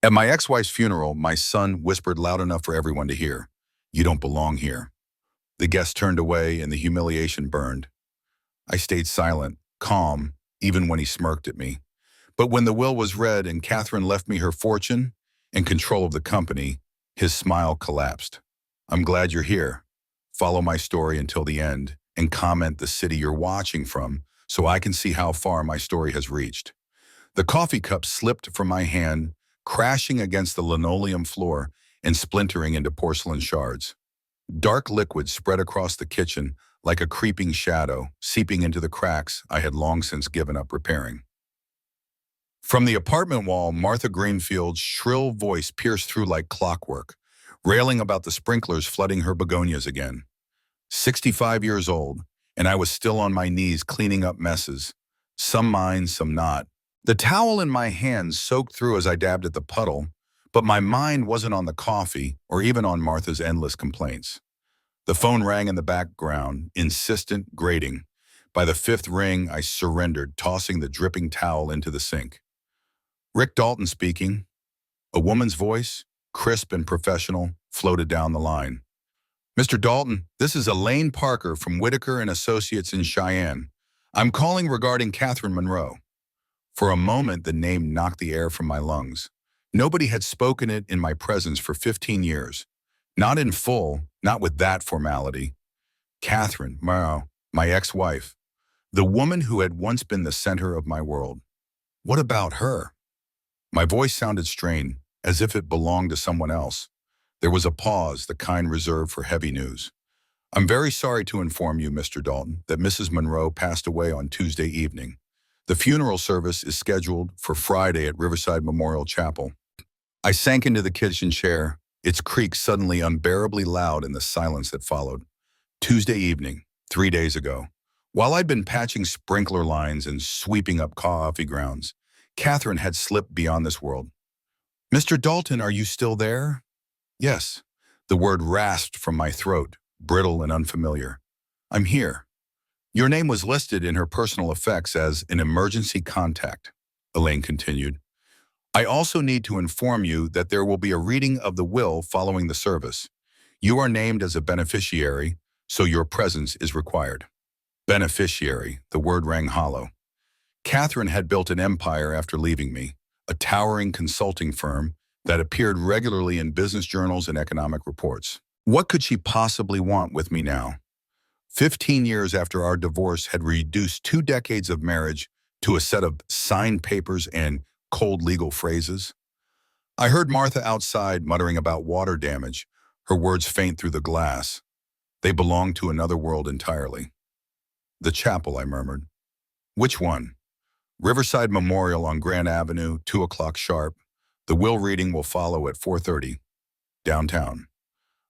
At my ex-wife's funeral, my son whispered loud enough for everyone to hear, "You don't belong here." The guests turned away and the humiliation burned. I stayed silent, calm, even when he smirked at me. But when the will was read and Catherine left me her fortune and control of the company, his smile collapsed. "I'm glad you're here. Follow my story until the end and comment the city you're watching from so I can see how far my story has reached." The coffee cup slipped from my hand, crashing against the linoleum floor and splintering into porcelain shards. Dark liquid spread across the kitchen like a creeping shadow, seeping into the cracks I had long since given up repairing. From the apartment wall, Martha Greenfield's shrill voice pierced through like clockwork, railing about the sprinklers flooding her begonias again. 65 years old, and I was still on my knees cleaning up messes, some mine, some not. The towel in my hands soaked through as I dabbed at the puddle, but my mind wasn't on the coffee or even on Martha's endless complaints. The phone rang in the background, insistent, grating. By the fifth ring, I surrendered, tossing the dripping towel into the sink. "Rick Dalton speaking." A woman's voice, crisp and professional, floated down the line. "Mr. Dalton, this is Elaine Parker from Whitaker and Associates in Cheyenne. I'm calling regarding Catherine Monroe." For a moment, the name knocked the air from my lungs. Nobody had spoken it in my presence for 15 years. Not in full, not with that formality. Catherine Monroe, my ex-wife, the woman who had once been the center of my world. What about her? My voice sounded strained, as if it belonged to someone else. There was a pause, the kind reserved for heavy news. "I'm very sorry to inform you, Mr. Dalton, that Mrs. Monroe passed away on Tuesday evening. The funeral service is scheduled for Friday at Riverside Memorial Chapel." I sank into the kitchen chair, its creak suddenly unbearably loud in the silence that followed. Tuesday evening, 3 days ago. While I'd been patching sprinkler lines and sweeping up coffee grounds, Catherine had slipped beyond this world. "Mr. Dalton, are you still there?" "Yes." The word rasped from my throat, brittle and unfamiliar. "I'm here." "Your name was listed in her personal effects as an emergency contact," Elaine continued. "I also need to inform you that there will be a reading of the will following the service. You are named as a beneficiary, so your presence is required." Beneficiary, the word rang hollow. Catherine had built an empire after leaving me, a towering consulting firm that appeared regularly in business journals and economic reports. What could she possibly want with me now? 15 years after our divorce had reduced 2 decades of marriage to a set of signed papers and cold legal phrases. I heard Martha outside muttering about water damage, her words faint through the glass. They belonged to another world entirely. "The chapel," I murmured. "Which one?" "Riverside Memorial on Grand Avenue, 2 o'clock sharp. The will reading will follow at 4:30. Downtown."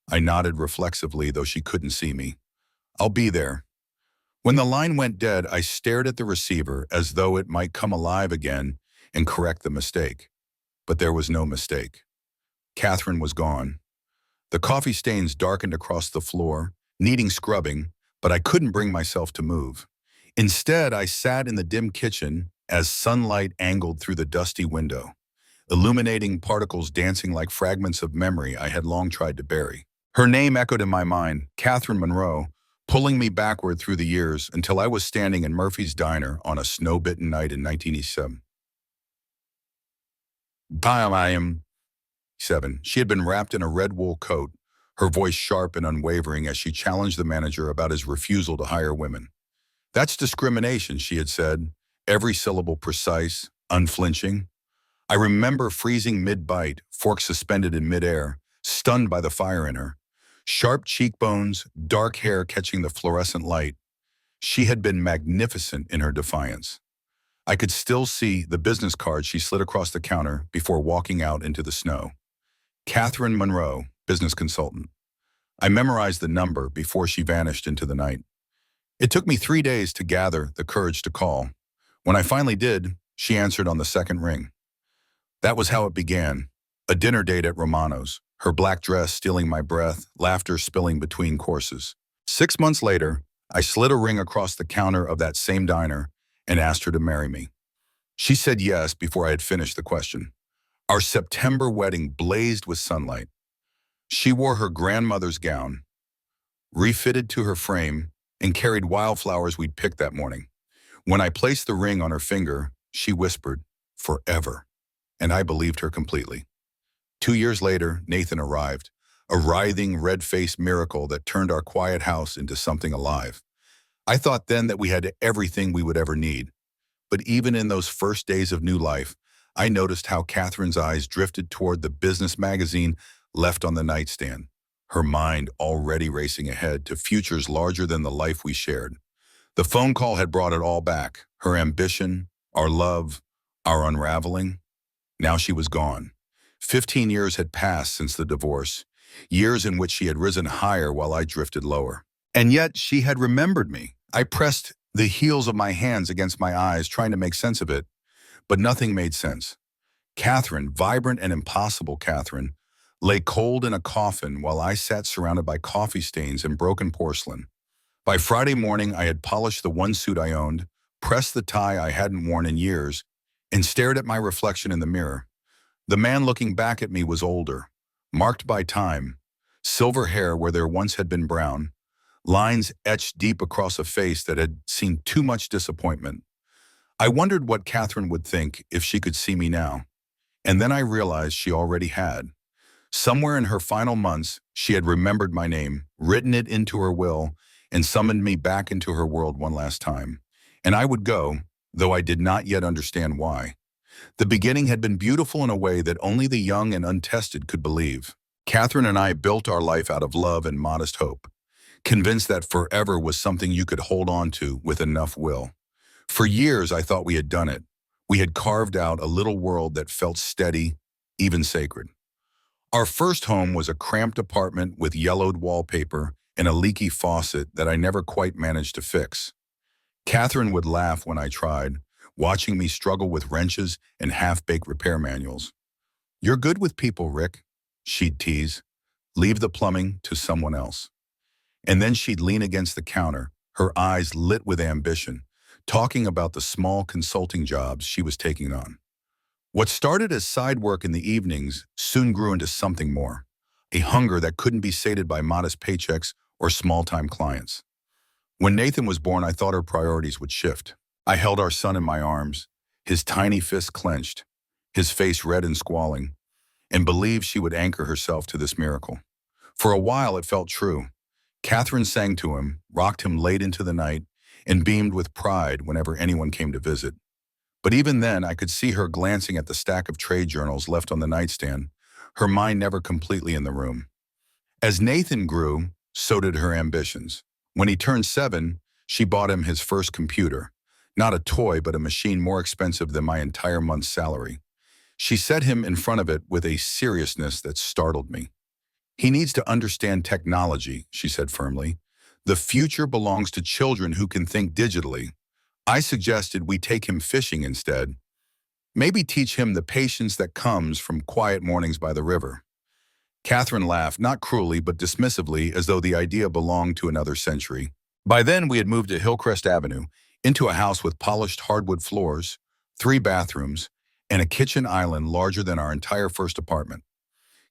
I nodded reflexively, though she couldn't see me. "I'll be there." When the line went dead, I stared at the receiver as though it might come alive again and correct the mistake. But there was no mistake. Catherine was gone. The coffee stains darkened across the floor, needing scrubbing, but I couldn't bring myself to move. Instead, I sat in the dim kitchen as sunlight angled through the dusty window, illuminating particles dancing like fragments of memory I had long tried to bury. Her name echoed in my mind, Catherine Monroe, pulling me backward through the years until I was standing in Murphy's Diner on a snow-bitten night in 1987. I am 7. She had been wrapped in a red wool coat, her voice sharp and unwavering as she challenged the manager about his refusal to hire women. "That's discrimination," she had said, every syllable precise, unflinching. I remember freezing mid-bite, fork suspended in midair, stunned by the fire in her. Sharp cheekbones, dark hair catching the fluorescent light. She had been magnificent in her defiance. I could still see the business card she slid across the counter before walking out into the snow. Catherine Monroe, business consultant. I memorized the number before she vanished into the night. It took me 3 days to gather the courage to call. When I finally did, she answered on the second ring. That was how it began. A dinner date at Romano's, her black dress stealing my breath, laughter spilling between courses. 6 months later, I slid a ring across the counter of that same diner and asked her to marry me. She said yes before I had finished the question. Our September wedding blazed with sunlight. She wore her grandmother's gown, refitted to her frame, and carried wildflowers we'd picked that morning. When I placed the ring on her finger, she whispered, "Forever." And I believed her completely. 2 years later, Nathan arrived, a writhing, red-faced miracle that turned our quiet house into something alive. I thought then that we had everything we would ever need. But even in those first days of new life, I noticed how Catherine's eyes drifted toward the business magazine left on the nightstand, her mind already racing ahead to futures larger than the life we shared. The phone call had brought it all back, her ambition, our love, our unraveling. Now she was gone. 15 years had passed since the divorce, years in which she had risen higher while I drifted lower. And yet she had remembered me. I pressed the heels of my hands against my eyes, trying to make sense of it, but nothing made sense. Catherine, vibrant and impossible Catherine, lay cold in a coffin while I sat surrounded by coffee stains and broken porcelain. By Friday morning, I had polished the one suit I owned, pressed the tie I hadn't worn in years, and stared at my reflection in the mirror. The man looking back at me was older, marked by time, silver hair where there once had been brown, lines etched deep across a face that had seen too much disappointment. I wondered what Catherine would think if she could see me now. And then I realized she already had. Somewhere in her final months, she had remembered my name, written it into her will, and summoned me back into her world one last time. And I would go, though I did not yet understand why. The beginning had been beautiful in a way that only the young and untested could believe. Catherine and I built our life out of love and modest hope, convinced that forever was something you could hold on to with enough will. For years, I thought we had done it. We had carved out a little world that felt steady, even sacred. Our first home was a cramped apartment with yellowed wallpaper and a leaky faucet that I never quite managed to fix. Catherine would laugh when I tried, watching me struggle with wrenches and half-baked repair manuals. "You're good with people, Rick," she'd tease. "Leave the plumbing to someone else." And then she'd lean against the counter, her eyes lit with ambition, talking about the small consulting jobs she was taking on. What started as side work in the evenings soon grew into something more, a hunger that couldn't be sated by modest paychecks or small-time clients. When Nathan was born, I thought her priorities would shift. I held our son in my arms, his tiny fist clenched, his face red and squalling, and believed she would anchor herself to this miracle. For a while, it felt true. Catherine sang to him, rocked him late into the night, and beamed with pride whenever anyone came to visit. But even then, I could see her glancing at the stack of trade journals left on the nightstand, her mind never completely in the room. As Nathan grew, so did her ambitions. When he turned 7, she bought him his first computer. Not a toy, but a machine more expensive than my entire month's salary. She set him in front of it with a seriousness that startled me. "He needs to understand technology," she said firmly. "The future belongs to children who can think digitally." I suggested we take him fishing instead. Maybe teach him the patience that comes from quiet mornings by the river. Catherine laughed, not cruelly but dismissively, as though the idea belonged to another century. By then, we had moved to Hillcrest Avenue, into a house with polished hardwood floors, 3 bathrooms, and a kitchen island larger than our entire first apartment.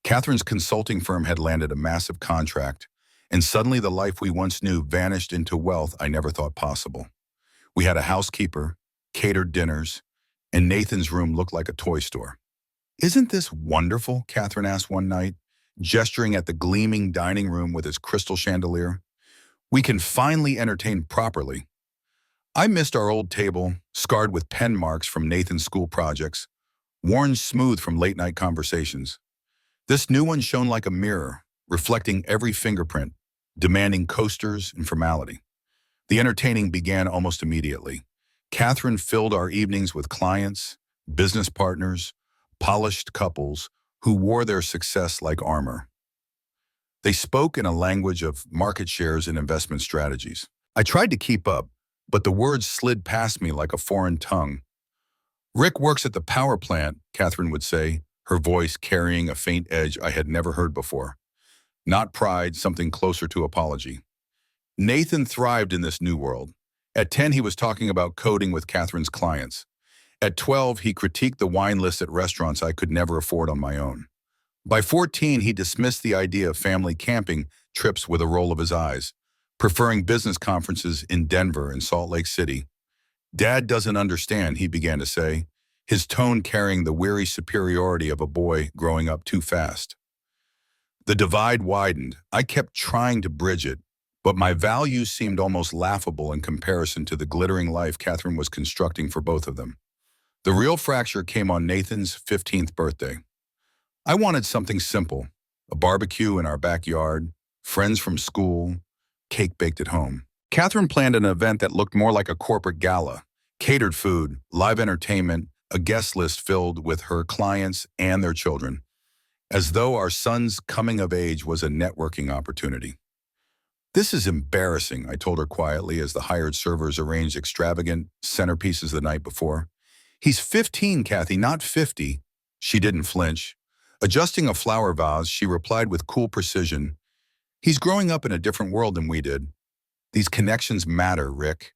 Catherine's consulting firm had landed a massive contract, and suddenly the life we once knew vanished into wealth I never thought possible. We had a housekeeper, catered dinners, and Nathan's room looked like a toy store. "Isn't this wonderful?" Catherine asked one night, gesturing at the gleaming dining room with its crystal chandelier. "We can finally entertain properly." I missed our old table, scarred with pen marks from Nathan's school projects, worn smooth from late-night conversations. This new one shone like a mirror, reflecting every fingerprint, demanding coasters and formality. The entertaining began almost immediately. Catherine filled our evenings with clients, business partners, polished couples who wore their success like armor. They spoke in a language of market shares and investment strategies. I tried to keep up, but the words slid past me like a foreign tongue. "Rick works at the power plant," Catherine would say, her voice carrying a faint edge I had never heard before. Not pride, something closer to apology. Nathan thrived in this new world. At 10, he was talking about coding with Catherine's clients. At 12, he critiqued the wine list at restaurants I could never afford on my own. By 14, he dismissed the idea of family camping trips with a roll of his eyes, preferring business conferences in Denver and Salt Lake City. Dad doesn't understand, he began to say, his tone carrying the weary superiority of a boy growing up too fast. The divide widened. I kept trying to bridge it, but my values seemed almost laughable in comparison to the glittering life Catherine was constructing for both of them. The real fracture came on Nathan's 15th birthday. I wanted something simple, a barbecue in our backyard, friends from school, cake baked at home. Catherine planned an event that looked more like a corporate gala, catered food, live entertainment, a guest list filled with her clients and their children, as though our son's coming of age was a networking opportunity. This is embarrassing, I told her quietly as the hired servers arranged extravagant centerpieces the night before. He's 15, Kathy, not 50. She didn't flinch. Adjusting a flower vase, she replied with cool precision, he's growing up in a different world than we did. These connections matter, Rick.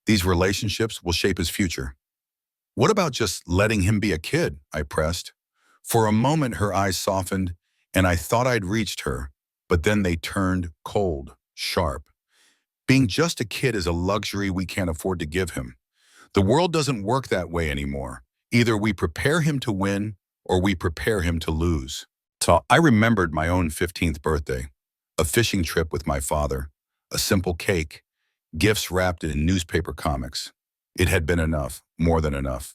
These relationships will shape his future. What about just letting him be a kid? I pressed. For a moment, her eyes softened, and I thought I'd reached her, but then they turned cold, sharp. Being just a kid is a luxury we can't afford to give him. The world doesn't work that way anymore. Either we prepare him to win, or we prepare him to lose. So I remembered my own 15th birthday, a fishing trip with my father, a simple cake, gifts wrapped in newspaper comics. It had been enough, more than enough.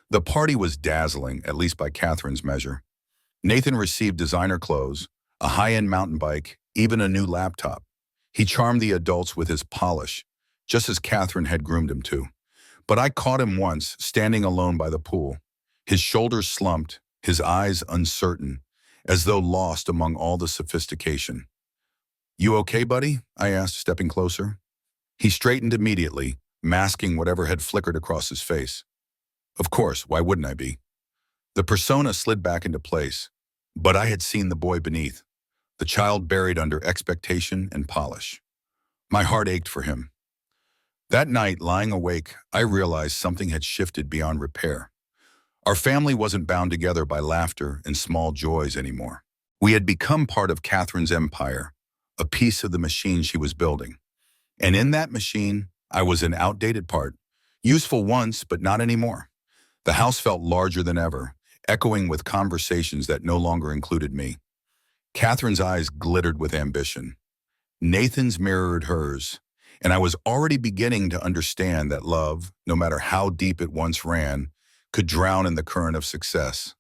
The party was dazzling, at least by Catherine's measure. Nathan received designer clothes, a high-end mountain bike, even a new laptop. He charmed the adults with his polish, just as Catherine had groomed him to. But I caught him once, standing alone by the pool. His shoulders slumped, his eyes uncertain, as though lost among all the sophistication. "You okay, buddy?" I asked, stepping closer. He straightened immediately, masking whatever had flickered across his face. Of course, why wouldn't I be? The persona slid back into place, but I had seen the boy beneath, the child buried under expectation and polish. My heart ached for him. That night, lying awake, I realized something had shifted beyond repair. Our family wasn't bound together by laughter and small joys anymore. We had become part of Catherine's empire, a piece of the machine she was building. And in that machine, I was an outdated part, useful once, but not anymore. The house felt larger than ever, echoing with conversations that no longer included me. Catherine's eyes glittered with ambition. Nathan's mirrored hers, and I was already beginning to understand that love, no matter how deep it once ran, could drown in the current of success.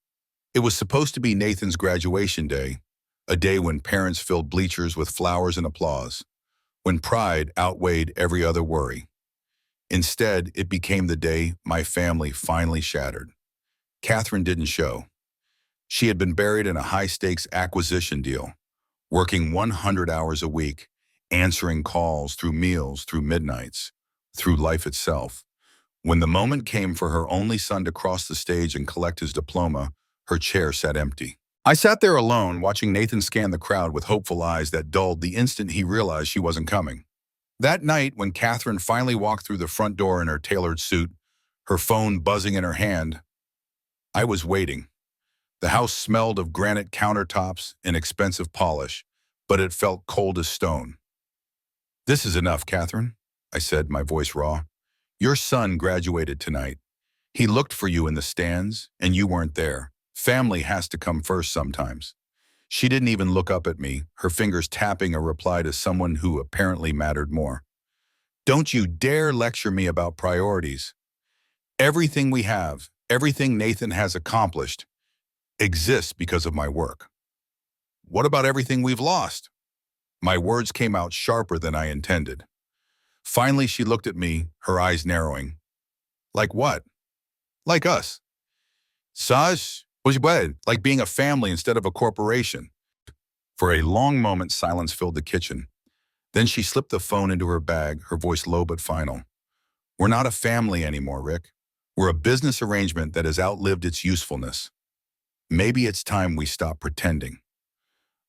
It was supposed to be Nathan's graduation day, a day when parents filled bleachers with flowers and applause, when pride outweighed every other worry. Instead, it became the day my family finally shattered. Catherine didn't show. She had been buried in a high-stakes acquisition deal, working 100 hours a week, answering calls through meals, through midnights, through life itself. When the moment came for her only son to cross the stage and collect his diploma, her chair sat empty. I sat there alone, watching Nathan scan the crowd with hopeful eyes that dulled the instant he realized she wasn't coming. That night, when Catherine finally walked through the front door in her tailored suit, her phone buzzing in her hand, I was waiting. The house smelled of granite countertops and expensive polish, but it felt cold as stone. "This is enough, Catherine," I said, my voice raw. "Your son graduated tonight. He looked for you in the stands, and you weren't there. Family has to come first sometimes." She didn't even look up at me, her fingers tapping a reply to someone who apparently mattered more. "Don't you dare lecture me about priorities. Everything we have, everything Nathan has accomplished, exists because of my work." "What about everything we've lost?" My words came out sharper than I intended. Finally, she looked at me, her eyes narrowing. "Like what?" "Like us. Saj, like being a family instead of a corporation." For a long moment, silence filled the kitchen. Then she slipped the phone into her bag, her voice low but final. "We're not a family anymore, Rick. We're a business arrangement that has outlived its usefulness. Maybe it's time we stop pretending."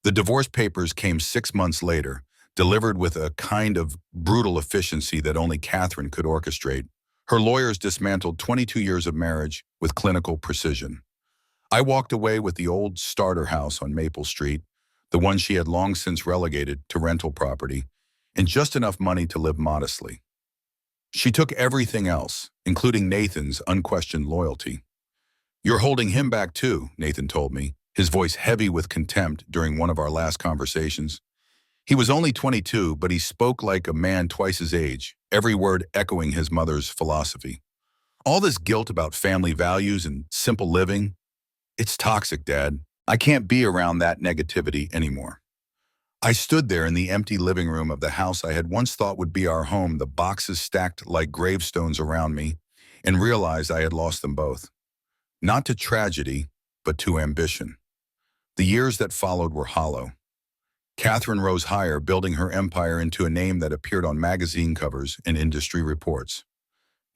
The divorce papers came 6 months later, delivered with a kind of brutal efficiency that only Catherine could orchestrate. Her lawyers dismantled 22 years of marriage with clinical precision. I walked away with the old starter house on Maple Street, the one she had long since relegated to rental property, and just enough money to live modestly. She took everything else, including Nathan's unquestioned loyalty. "You're holding him back too," Nathan told me, his voice heavy with contempt during one of our last conversations. He was only 22, but he spoke like a man twice his age, every word echoing his mother's philosophy. "All this guilt about family values and simple living, it's toxic, Dad. I can't be around that negativity anymore." I stood there in the empty living room of the house I had once thought would be our home, the boxes stacked like gravestones around me, and realized I had lost them both. Not to tragedy, but to ambition. The years that followed were hollow. Catherine rose higher, building her empire into a name that appeared on magazine covers and industry reports.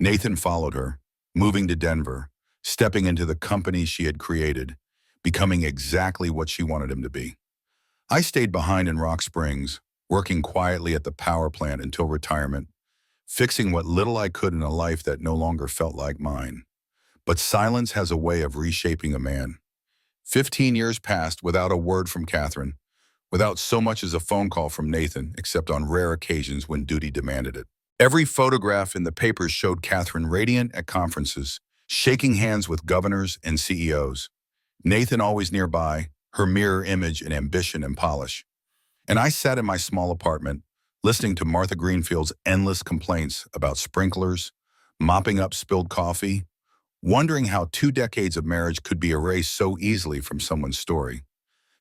Nathan followed her, moving to Denver, stepping into the company she had created, becoming exactly what she wanted him to be. I stayed behind in Rock Springs, working quietly at the power plant until retirement, fixing what little I could in a life that no longer felt like mine. But silence has a way of reshaping a man. 15 years passed without a word from Catherine, without so much as a phone call from Nathan, except on rare occasions when duty demanded it. Every photograph in the papers showed Catherine radiant at conferences, shaking hands with governors and CEOs. Nathan always nearby, her mirror image in ambition and polish. And I sat in my small apartment, listening to Martha Greenfield's endless complaints about sprinklers, mopping up spilled coffee, wondering how 2 decades of marriage could be erased so easily from someone's story.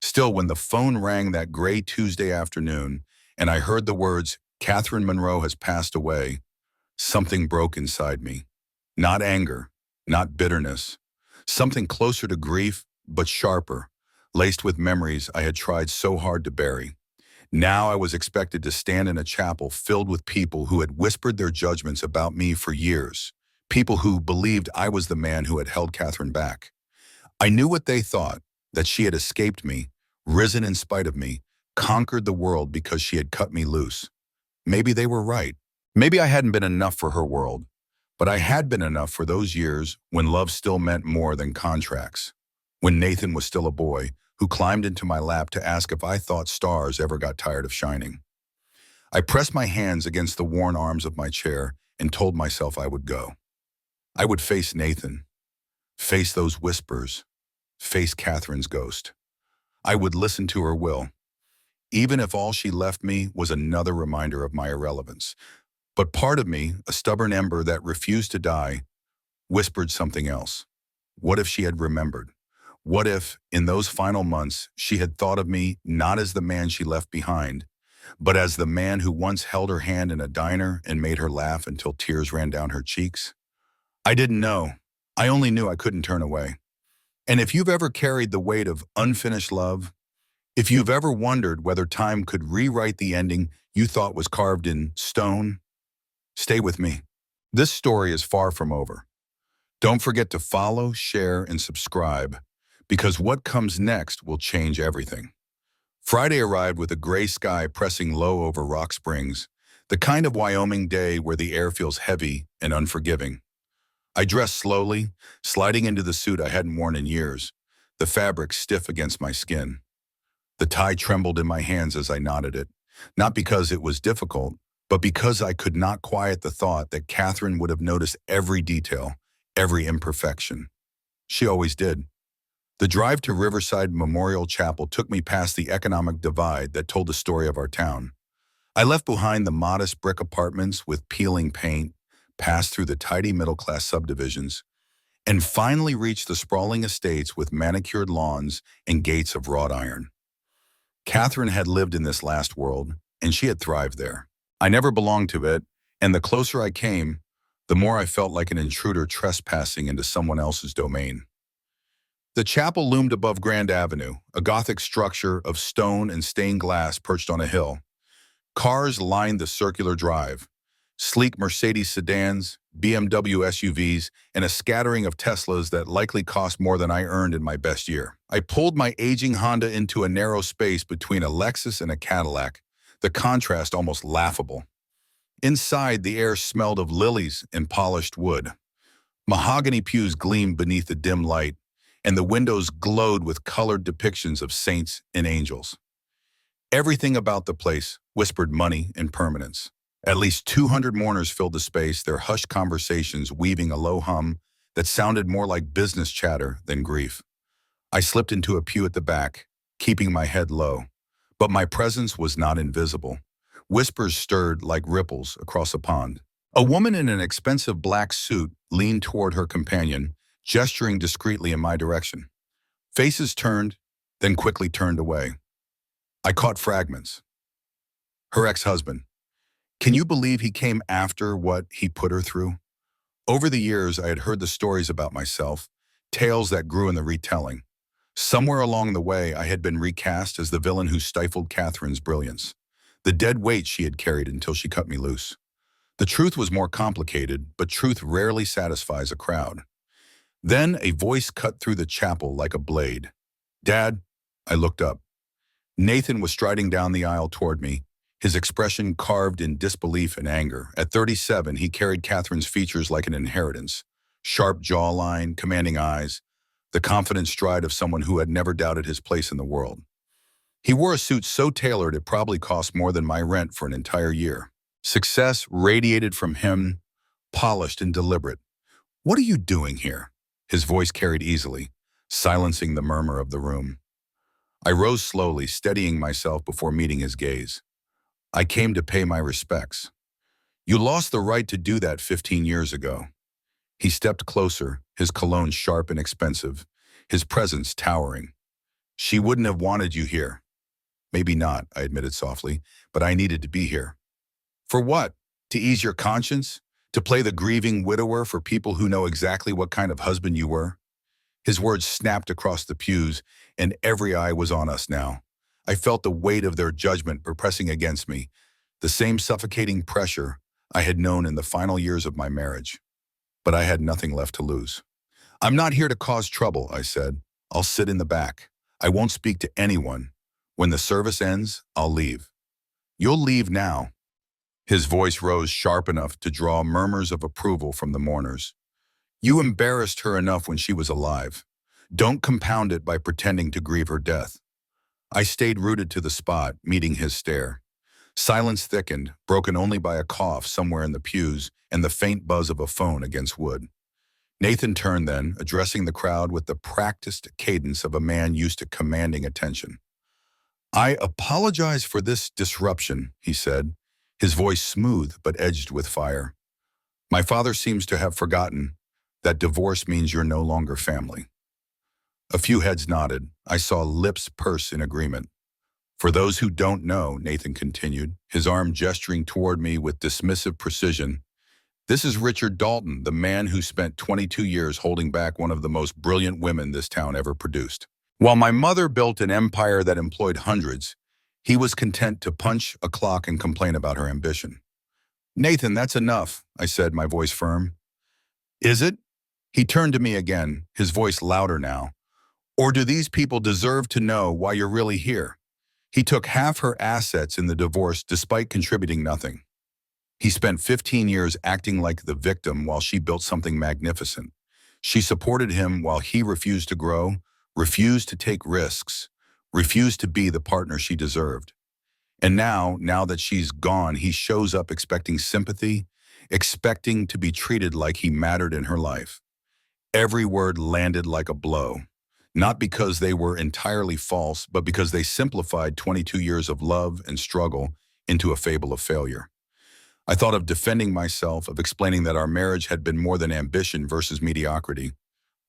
Still, when the phone rang that gray Tuesday afternoon, and I heard the words, "Catherine Monroe has passed away," something broke inside me. Not anger, not bitterness. Something closer to grief, but sharper, laced with memories I had tried so hard to bury. Now I was expected to stand in a chapel filled with people who had whispered their judgments about me for years, people who believed I was the man who had held Catherine back. I knew what they thought, that she had escaped me, risen in spite of me, conquered the world because she had cut me loose. Maybe they were right. Maybe I hadn't been enough for her world, but I had been enough for those years when love still meant more than contracts. When Nathan was still a boy who climbed into my lap to ask if I thought stars ever got tired of shining. I pressed my hands against the worn arms of my chair and told myself I would go. I would face Nathan, face those whispers, face Catherine's ghost. I would listen to her will, even if all she left me was another reminder of my irrelevance. But part of me, a stubborn ember that refused to die, whispered something else. What if she had remembered? What if, in those final months, she had thought of me not as the man she left behind, but as the man who once held her hand in a diner and made her laugh until tears ran down her cheeks? I didn't know. I only knew I couldn't turn away. And if you've ever carried the weight of unfinished love, if you've ever wondered whether time could rewrite the ending you thought was carved in stone, stay with me. This story is far from over. Don't forget to follow, share, and subscribe, because what comes next will change everything. Friday arrived with a gray sky pressing low over Rock Springs, the kind of Wyoming day where the air feels heavy and unforgiving. I dressed slowly, sliding into the suit I hadn't worn in years, the fabric stiff against my skin. The tie trembled in my hands as I knotted it, not because it was difficult, but because I could not quiet the thought that Catherine would have noticed every detail, every imperfection. She always did. The drive to Riverside Memorial Chapel took me past the economic divide that told the story of our town. I left behind the modest brick apartments with peeling paint, passed through the tidy middle-class subdivisions, and finally reached the sprawling estates with manicured lawns and gates of wrought iron. Catherine had lived in this last world, and she had thrived there. I never belonged to it, and the closer I came, the more I felt like an intruder trespassing into someone else's domain. The chapel loomed above Grand Avenue, a Gothic structure of stone and stained glass perched on a hill. Cars lined the circular drive, sleek Mercedes sedans, BMW SUVs, and a scattering of Teslas that likely cost more than I earned in my best year. I pulled my aging Honda into a narrow space between a Lexus and a Cadillac, the contrast almost laughable. Inside, the air smelled of lilies and polished wood. Mahogany pews gleamed beneath the dim light, and the windows glowed with colored depictions of saints and angels. Everything about the place whispered money and permanence. At least 200 mourners filled the space, their hushed conversations weaving a low hum that sounded more like business chatter than grief. I slipped into a pew at the back, keeping my head low. But my presence was not invisible. Whispers stirred like ripples across a pond. A woman in an expensive black suit leaned toward her companion, gesturing discreetly in my direction. Faces turned, then quickly turned away. I caught fragments. Her ex-husband. Can you believe he came after what he put her through? Over the years, I had heard the stories about myself, tales that grew in the retelling. Somewhere along the way, I had been recast as the villain who stifled Catherine's brilliance, the dead weight she had carried until she cut me loose. The truth was more complicated, but truth rarely satisfies a crowd. Then a voice cut through the chapel like a blade. Dad, I looked up. Nathan was striding down the aisle toward me, his expression carved in disbelief and anger. At 37, he carried Catherine's features like an inheritance. Sharp jawline, commanding eyes, the confident stride of someone who had never doubted his place in the world. He wore a suit so tailored it probably cost more than my rent for an entire year. Success radiated from him, polished and deliberate. What are you doing here? His voice carried easily, silencing the murmur of the room. I rose slowly, steadying myself before meeting his gaze. I came to pay my respects. You lost the right to do that 15 years ago. He stepped closer, his cologne sharp and expensive, his presence towering. She wouldn't have wanted you here. Maybe not, I admitted softly, but I needed to be here. For what? To ease your conscience? To play the grieving widower for people who know exactly what kind of husband you were? His words snapped across the pews, and every eye was on us now. I felt the weight of their judgment pressing against me, the same suffocating pressure I had known in the final years of my marriage. But I had nothing left to lose. I'm not here to cause trouble, I said. I'll sit in the back. I won't speak to anyone. When the service ends, I'll leave. You'll leave now. His voice rose sharp enough to draw murmurs of approval from the mourners. You embarrassed her enough when she was alive. Don't compound it by pretending to grieve her death. I stayed rooted to the spot, meeting his stare. Silence thickened, broken only by a cough somewhere in the pews and the faint buzz of a phone against wood. Nathan turned then, addressing the crowd with the practiced cadence of a man used to commanding attention. I apologize for this disruption, he said, his voice smooth but edged with fire. My father seems to have forgotten that divorce means you're no longer family. A few heads nodded. I saw lips purse in agreement. For those who don't know, Nathan continued, his arm gesturing toward me with dismissive precision, this is Richard Dalton, the man who spent 22 years holding back one of the most brilliant women this town ever produced. While my mother built an empire that employed hundreds, he was content to punch a clock and complain about her ambition. Nathan, that's enough, I said, my voice firm. Is it? He turned to me again, his voice louder now. Or do these people deserve to know why you're really here? He took half her assets in the divorce despite contributing nothing. He spent 15 years acting like the victim while she built something magnificent. She supported him while he refused to grow, refused to take risks, refused to be the partner she deserved. And now that she's gone, he shows up expecting sympathy, expecting to be treated like he mattered in her life. Every word landed like a blow. Not because they were entirely false, but because they simplified 22 years of love and struggle into a fable of failure. I thought of defending myself, of explaining that our marriage had been more than ambition versus mediocrity,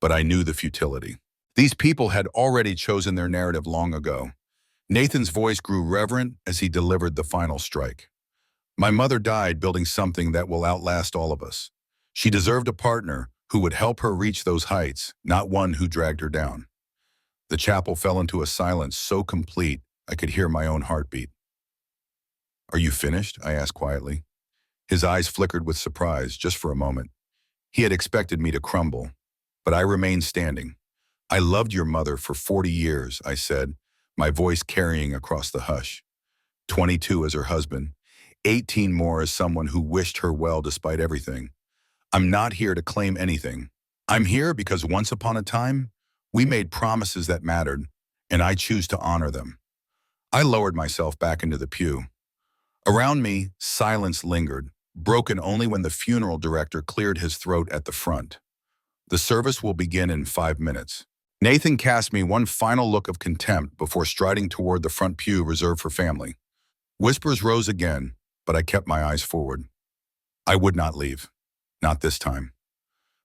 but I knew the futility. These people had already chosen their narrative long ago. Nathan's voice grew reverent as he delivered the final strike. My mother died building something that will outlast all of us. She deserved a partner who would help her reach those heights, not one who dragged her down. The chapel fell into a silence so complete I could hear my own heartbeat. Are you finished? I asked quietly. His eyes flickered with surprise just for a moment. He had expected me to crumble, but I remained standing. I loved your mother for 40 years, I said, my voice carrying across the hush. 22 as her husband, 18 more as someone who wished her well despite everything. I'm not here to claim anything. I'm here because once upon a time, we made promises that mattered, and I choose to honor them. I lowered myself back into the pew. Around me, silence lingered, broken only when the funeral director cleared his throat at the front. The service will begin in 5 minutes. Nathan cast me one final look of contempt before striding toward the front pew reserved for family. Whispers rose again, but I kept my eyes forward. I would not leave. Not this time.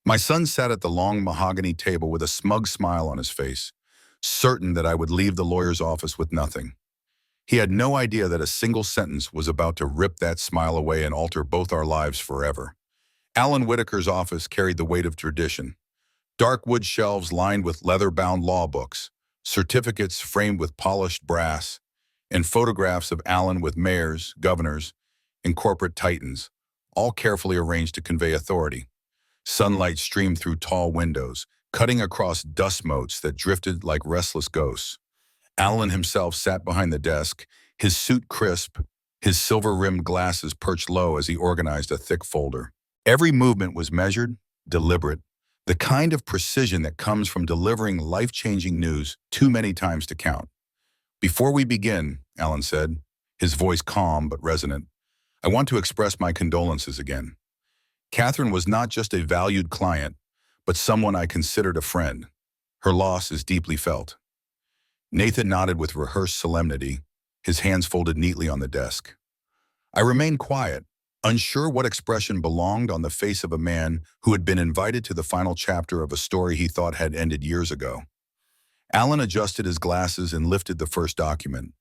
My son sat at the long mahogany table with a smug smile on his face, certain that I would leave the lawyer's office with nothing. He had no idea that a single sentence was about to rip that smile away and alter both our lives forever. Alan Whitaker's office carried the weight of tradition. Dark wood shelves lined with leather-bound law books, certificates framed with polished brass, and photographs of Alan with mayors, governors, and corporate titans, all carefully arranged to convey authority. Sunlight streamed through tall windows, cutting across dust motes that drifted like restless ghosts. Alan himself sat behind the desk, his suit crisp, his silver-rimmed glasses perched low as he organized a thick folder. Every movement was measured, deliberate, the kind of precision that comes from delivering life-changing news too many times to count. "Before we begin," Alan said, his voice calm but resonant, "I want to express my condolences again. Catherine was not just a valued client, but someone I considered a friend. Her loss is deeply felt." Nathan nodded with rehearsed solemnity, his hands folded neatly on the desk. I remained quiet, unsure what expression belonged on the face of a man who had been invited to the final chapter of a story he thought had ended years ago. Alan adjusted his glasses and lifted the first document.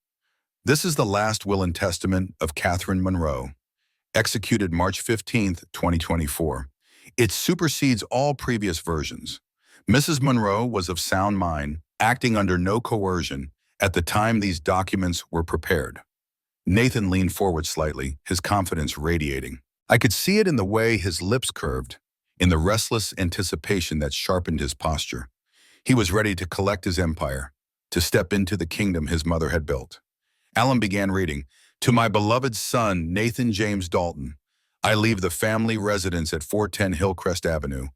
"This is the last will and testament of Catherine Monroe, executed March 15, 2024. It supersedes all previous versions. Mrs. Monroe was of sound mind, acting under no coercion at the time these documents were prepared." Nathan leaned forward slightly, his confidence radiating. I could see it in the way his lips curved, in the restless anticipation that sharpened his posture. He was ready to collect his empire, to step into the kingdom his mother had built. Alan began reading, "To my beloved son, Nathan James Dalton, I leave the family residence at 410 Hillcrest Avenue,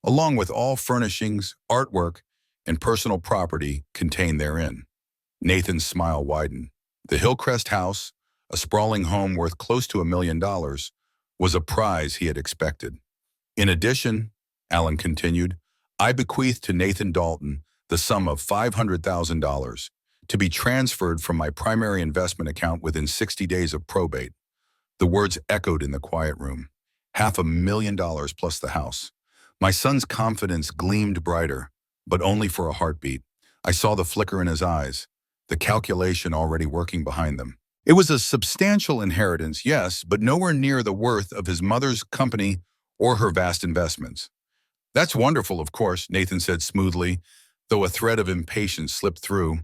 along with all furnishings, artwork, and personal property contained therein." Nathan's smile widened. The Hillcrest house, a sprawling home worth close to $1 million, was a prize he had expected. "In addition," Alan continued, "I bequeath to Nathan Dalton the sum of $500,000 to be transferred from my primary investment account within 60 days of probate." The words echoed in the quiet room. $500,000 plus the house. My son's confidence gleamed brighter, but only for a heartbeat. I saw the flicker in his eyes, the calculation already working behind them. It was a substantial inheritance, yes, but nowhere near the worth of his mother's company or her vast investments. "That's wonderful, of course," Nathan said smoothly, though a thread of impatience slipped through.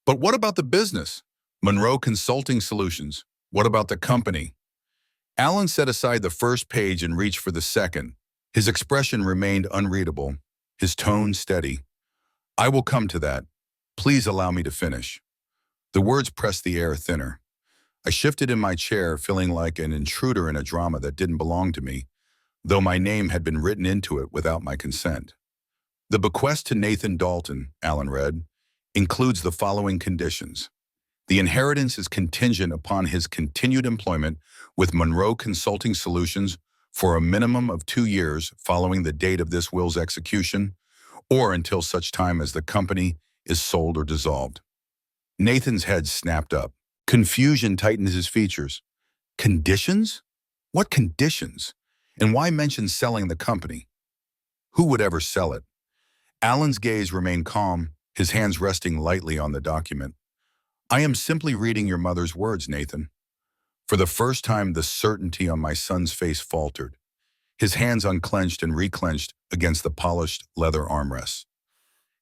"But what about the business? Monroe Consulting Solutions. What about the company?" Alan set aside the first page and reached for the second. His expression remained unreadable, his tone steady. "I will come to that. Please allow me to finish." The words pressed the air thinner. I shifted in my chair, feeling like an intruder in a drama that didn't belong to me, though my name had been written into it without my consent. "The bequest to Nathan Dalton," Alan read, "includes the following conditions. The inheritance is contingent upon his continued employment with Monroe Consulting Solutions for a minimum of 2 years following the date of this will's execution, or until such time as the company is sold or dissolved." Nathan's head snapped up. Confusion tightened his features. Conditions? What conditions? And why mention selling the company? Who would ever sell it? Alan's gaze remained calm, his hands resting lightly on the document. "I am simply reading your mother's words, Nathan." For the first time, the certainty on my son's face faltered. His hands unclenched and reclenched against the polished leather armrests.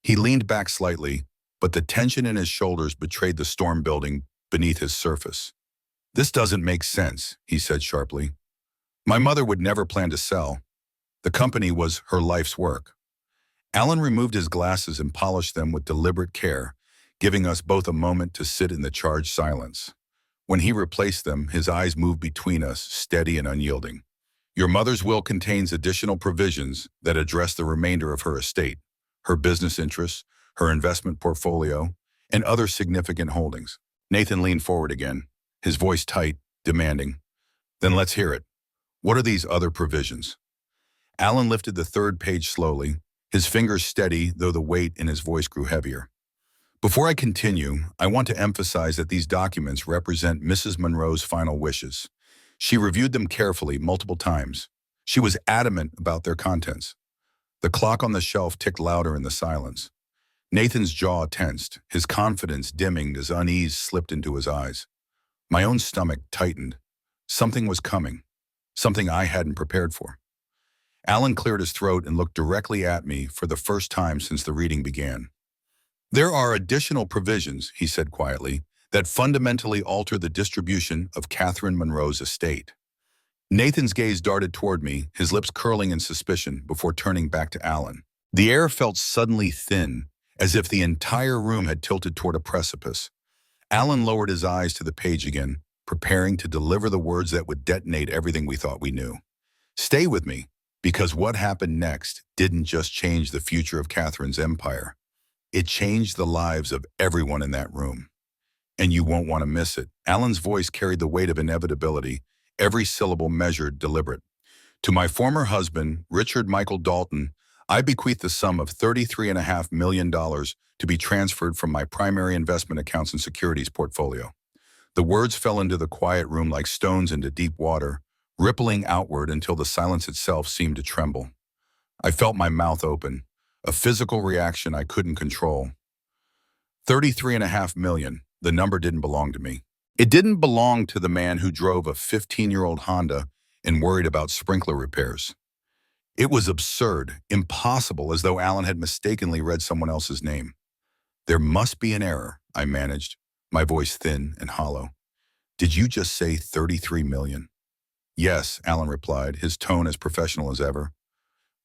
He leaned back slightly, but the tension in his shoulders betrayed the storm building beneath his surface. "This doesn't make sense," he said sharply. "My mother would never plan to sell. The company was her life's work." Alan removed his glasses and polished them with deliberate care, giving us both a moment to sit in the charged silence. When he replaced them, his eyes moved between us, steady and unyielding. Your mother's will contains additional provisions that address the remainder of her estate, her business interests, her investment portfolio, and other significant holdings. Nathan leaned forward again, his voice tight, demanding. Then let's hear it. What are these other provisions? Alan lifted the third page slowly, his fingers steady, though the weight in his voice grew heavier. Before I continue, I want to emphasize that these documents represent Mrs. Monroe's final wishes. She reviewed them carefully multiple times. She was adamant about their contents. The clock on the shelf ticked louder in the silence. Nathan's jaw tensed, his confidence dimming as unease slipped into his eyes. My own stomach tightened. Something was coming, something I hadn't prepared for. Alan cleared his throat and looked directly at me for the first time since the reading began. There are additional provisions, he said quietly, that fundamentally alter the distribution of Catherine Monroe's estate. Nathan's gaze darted toward me, his lips curling in suspicion before turning back to Alan. The air felt suddenly thin, as if the entire room had tilted toward a precipice. Alan lowered his eyes to the page again, preparing to deliver the words that would detonate everything we thought we knew. Stay with me, because what happened next didn't just change the future of Catherine's empire. It changed the lives of everyone in that room. And you won't want to miss it. Alan's voice carried the weight of inevitability, every syllable measured, deliberate. To my former husband, Richard Michael Dalton, I bequeath the sum of $33.5 million to be transferred from my primary investment accounts and securities portfolio. The words fell into the quiet room like stones into deep water, rippling outward until the silence itself seemed to tremble. I felt my mouth open, a physical reaction I couldn't control. 33.5 million. The number didn't belong to me. It didn't belong to the man who drove a 15-year-old Honda and worried about sprinkler repairs. It was absurd, impossible, as though Alan had mistakenly read someone else's name. There must be an error, I managed, my voice thin and hollow. Did you just say 33 million? Yes, Alan replied, his tone as professional as ever.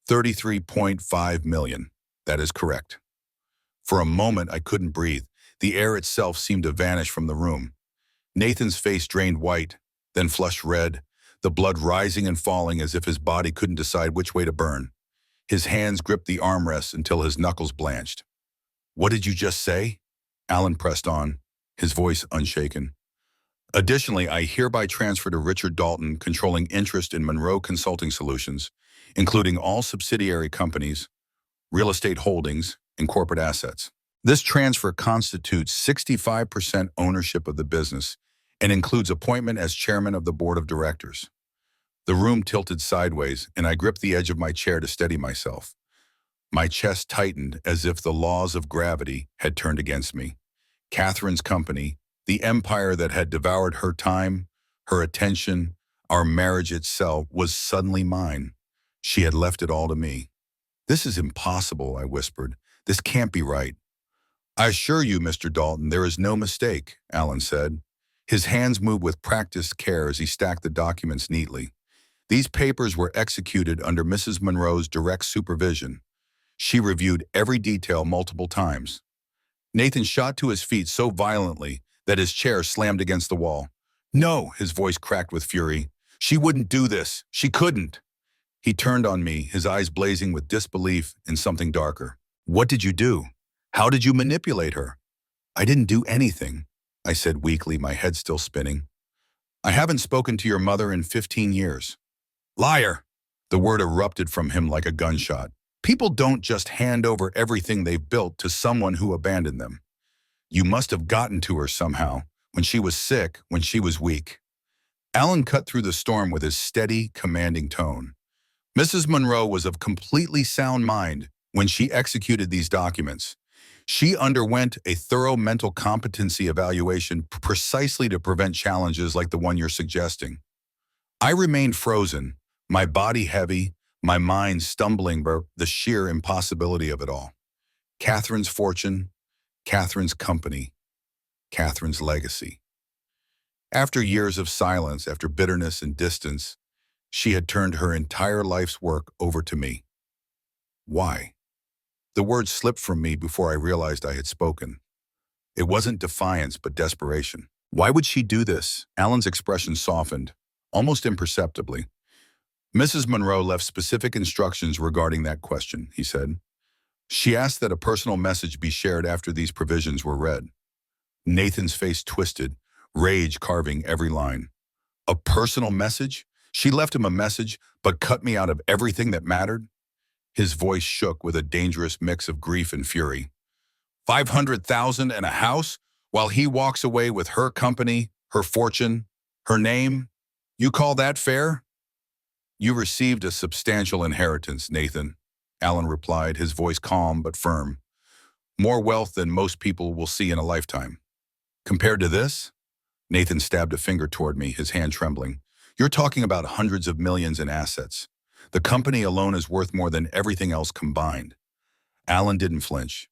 33.5 million. That is correct. For a moment, I couldn't breathe. The air itself seemed to vanish from the room. Nathan's face drained white, then flushed red, the blood rising and falling as if his body couldn't decide which way to burn. His hands gripped the armrests until his knuckles blanched. What did you just say? Alan pressed on, his voice unshaken. Additionally, I hereby transfer to Richard Dalton controlling interest in Monroe Consulting Solutions, including all subsidiary companies, real estate holdings, and corporate assets. This transfer constitutes 65% ownership of the business and includes appointment as chairman of the board of directors. The room tilted sideways, and I gripped the edge of my chair to steady myself. My chest tightened as if the laws of gravity had turned against me. Catherine's company, the empire that had devoured her time, her attention, our marriage itself, was suddenly mine. She had left it all to me. This is impossible, I whispered. This can't be right. I assure you, Mr. Dalton, there is no mistake, Alan said. His hands moved with practiced care as he stacked the documents neatly. These papers were executed under Mrs. Monroe's direct supervision. She reviewed every detail multiple times. Nathan shot to his feet so violently that his chair slammed against the wall. No, his voice cracked with fury. She wouldn't do this. She couldn't. He turned on me, his eyes blazing with disbelief and something darker. What did you do? How did you manipulate her? I didn't do anything, I said weakly, my head still spinning. I haven't spoken to your mother in 15 years. Liar! The word erupted from him like a gunshot. People don't just hand over everything they've built to someone who abandoned them. You must have gotten to her somehow, when she was sick, when she was weak. Alan cut through the storm with his steady, commanding tone. Mrs. Monroe was of completely sound mind when she executed these documents. She underwent a thorough mental competency evaluation precisely to prevent challenges like the one you're suggesting. I remained frozen, my body heavy, my mind stumbling by the sheer impossibility of it all. Catherine's fortune, Catherine's company, Catherine's legacy. After years of silence, after bitterness and distance, she had turned her entire life's work over to me. Why? The words slipped from me before I realized I had spoken. It wasn't defiance, but desperation. Why would she do this? Alan's expression softened, almost imperceptibly. Mrs. Monroe left specific instructions regarding that question, he said. She asked that a personal message be shared after these provisions were read. Nathan's face twisted, rage carving every line. A personal message? She left him a message, but cut me out of everything that mattered? His voice shook with a dangerous mix of grief and fury. 500,000 and a house, while he walks away with her company, her fortune, her name? You call that fair? You received a substantial inheritance, Nathan, Alan replied, his voice calm but firm. More wealth than most people will see in a lifetime. Compared to this? Nathan stabbed a finger toward me, his hand trembling. You're talking about hundreds of millions in assets. The company alone is worth more than everything else combined. Alan didn't flinch.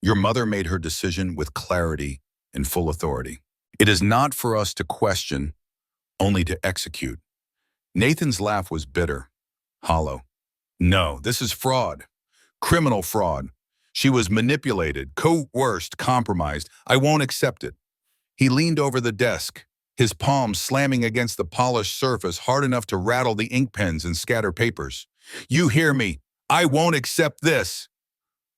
Your mother made her decision with clarity and full authority. It is not for us to question, only to execute. Nathan's laugh was bitter, hollow. No, this is fraud. Criminal fraud. She was manipulated, coerced, compromised. I won't accept it. He leaned over the desk, his palms slamming against the polished surface hard enough to rattle the ink pens and scatter papers. You hear me. I won't accept this.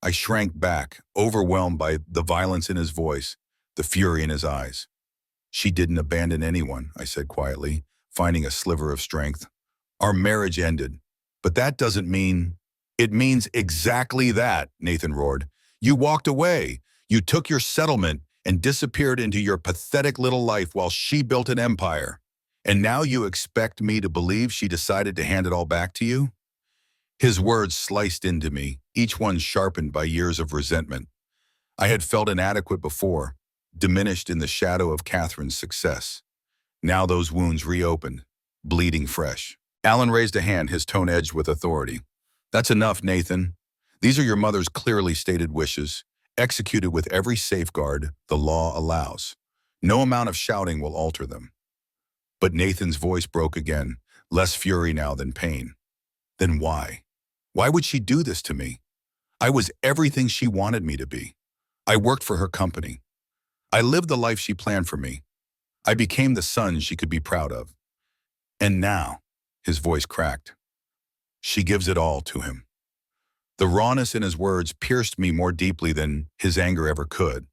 I shrank back, overwhelmed by the violence in his voice, the fury in his eyes. She didn't abandon anyone, I said quietly, finding a sliver of strength. Our marriage ended, but that doesn't mean... It means exactly that, Nathan roared. You walked away. You took your settlement and disappeared into your pathetic little life while she built an empire. And now you expect me to believe she decided to hand it all back to you? His words sliced into me, each one sharpened by years of resentment. I had felt inadequate before, diminished in the shadow of Catherine's success. Now those wounds reopened, bleeding fresh. Alan raised a hand, his tone edged with authority. That's enough, Nathan. These are your mother's clearly stated wishes, executed with every safeguard the law allows. No amount of shouting will alter them. But Nathan's voice broke again, less fury now than pain. Then why? Why would she do this to me? I was everything she wanted me to be. I worked for her company. I lived the life she planned for me. I became the son she could be proud of. And now, his voice cracked, she gives it all to him. The rawness in his words pierced me more deeply than his anger ever could.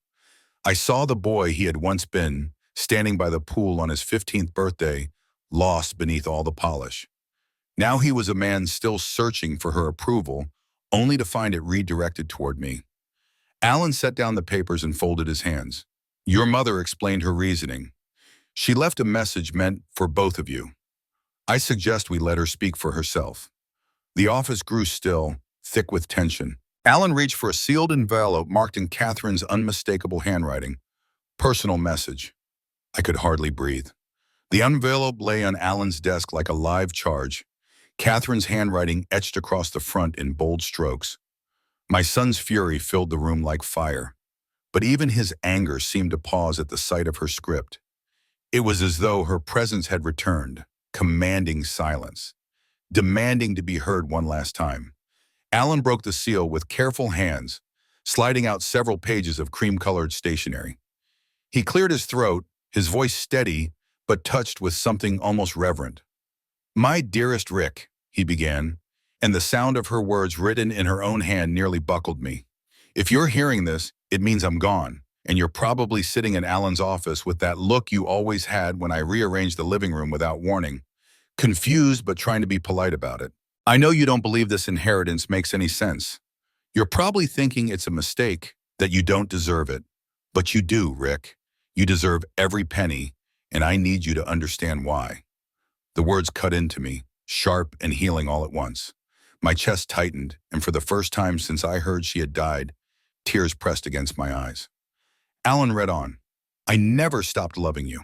I saw the boy he had once been, standing by the pool on his 15th birthday, lost beneath all the polish. Now he was a man still searching for her approval, only to find it redirected toward me. Alan set down the papers and folded his hands. Your mother explained her reasoning. She left a message meant for both of you. I suggest we let her speak for herself. The office grew still, thick with tension. Alan reached for a sealed envelope marked in Catherine's unmistakable handwriting. Personal message. I could hardly breathe. The envelope lay on Alan's desk like a live charge, Catherine's handwriting etched across the front in bold strokes. My son's fury filled the room like fire, but even his anger seemed to pause at the sight of her script. It was as though her presence had returned, commanding silence, demanding to be heard one last time. Alan broke the seal with careful hands, sliding out several pages of cream-colored stationery. He cleared his throat, his voice steady, but touched with something almost reverent. My dearest Rick, he began, and the sound of her words written in her own hand nearly buckled me. If you're hearing this, it means I'm gone, and you're probably sitting in Alan's office with that look you always had when I rearranged the living room without warning, confused but trying to be polite about it. I know you don't believe this inheritance makes any sense. You're probably thinking it's a mistake, that you don't deserve it. But you do, Rick. You deserve every penny, and I need you to understand why. The words cut into me, sharp and healing all at once. My chest tightened, and for the first time since I heard she had died, tears pressed against my eyes. Alan read on. I never stopped loving you.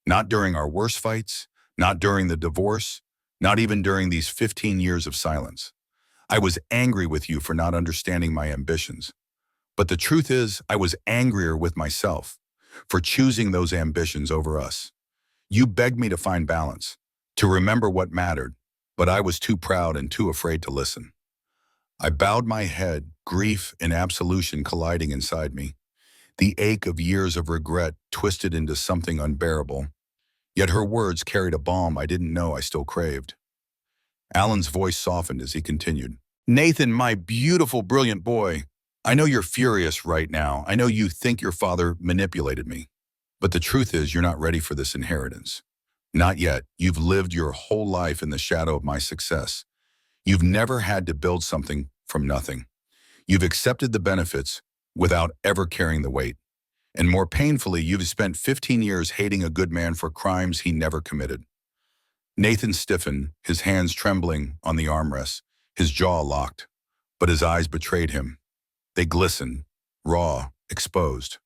Not during our worst fights, not during the divorce, not even during these 15 years of silence. I was angry with you for not understanding my ambitions. But the truth is, I was angrier with myself for choosing those ambitions over us. You begged me to find balance, to remember what mattered, but I was too proud and too afraid to listen. I bowed my head, grief and absolution colliding inside me. the ache of years of regret twisted into something unbearable. Yet her words carried a balm I didn't know I still craved. Alan's voice softened as he continued. Nathan, my beautiful, brilliant boy, I know you're furious right now. I know you think your father manipulated me. But the truth is you're not ready for this inheritance. Not yet. You've lived your whole life in the shadow of my success. You've never had to build something from nothing. You've accepted the benefits without ever carrying the weight. And more painfully, you've spent 15 years hating a good man for crimes he never committed. Nathan stiffened, his hands trembling on the armrests, his jaw locked, but his eyes betrayed him. They glistened, raw, exposed.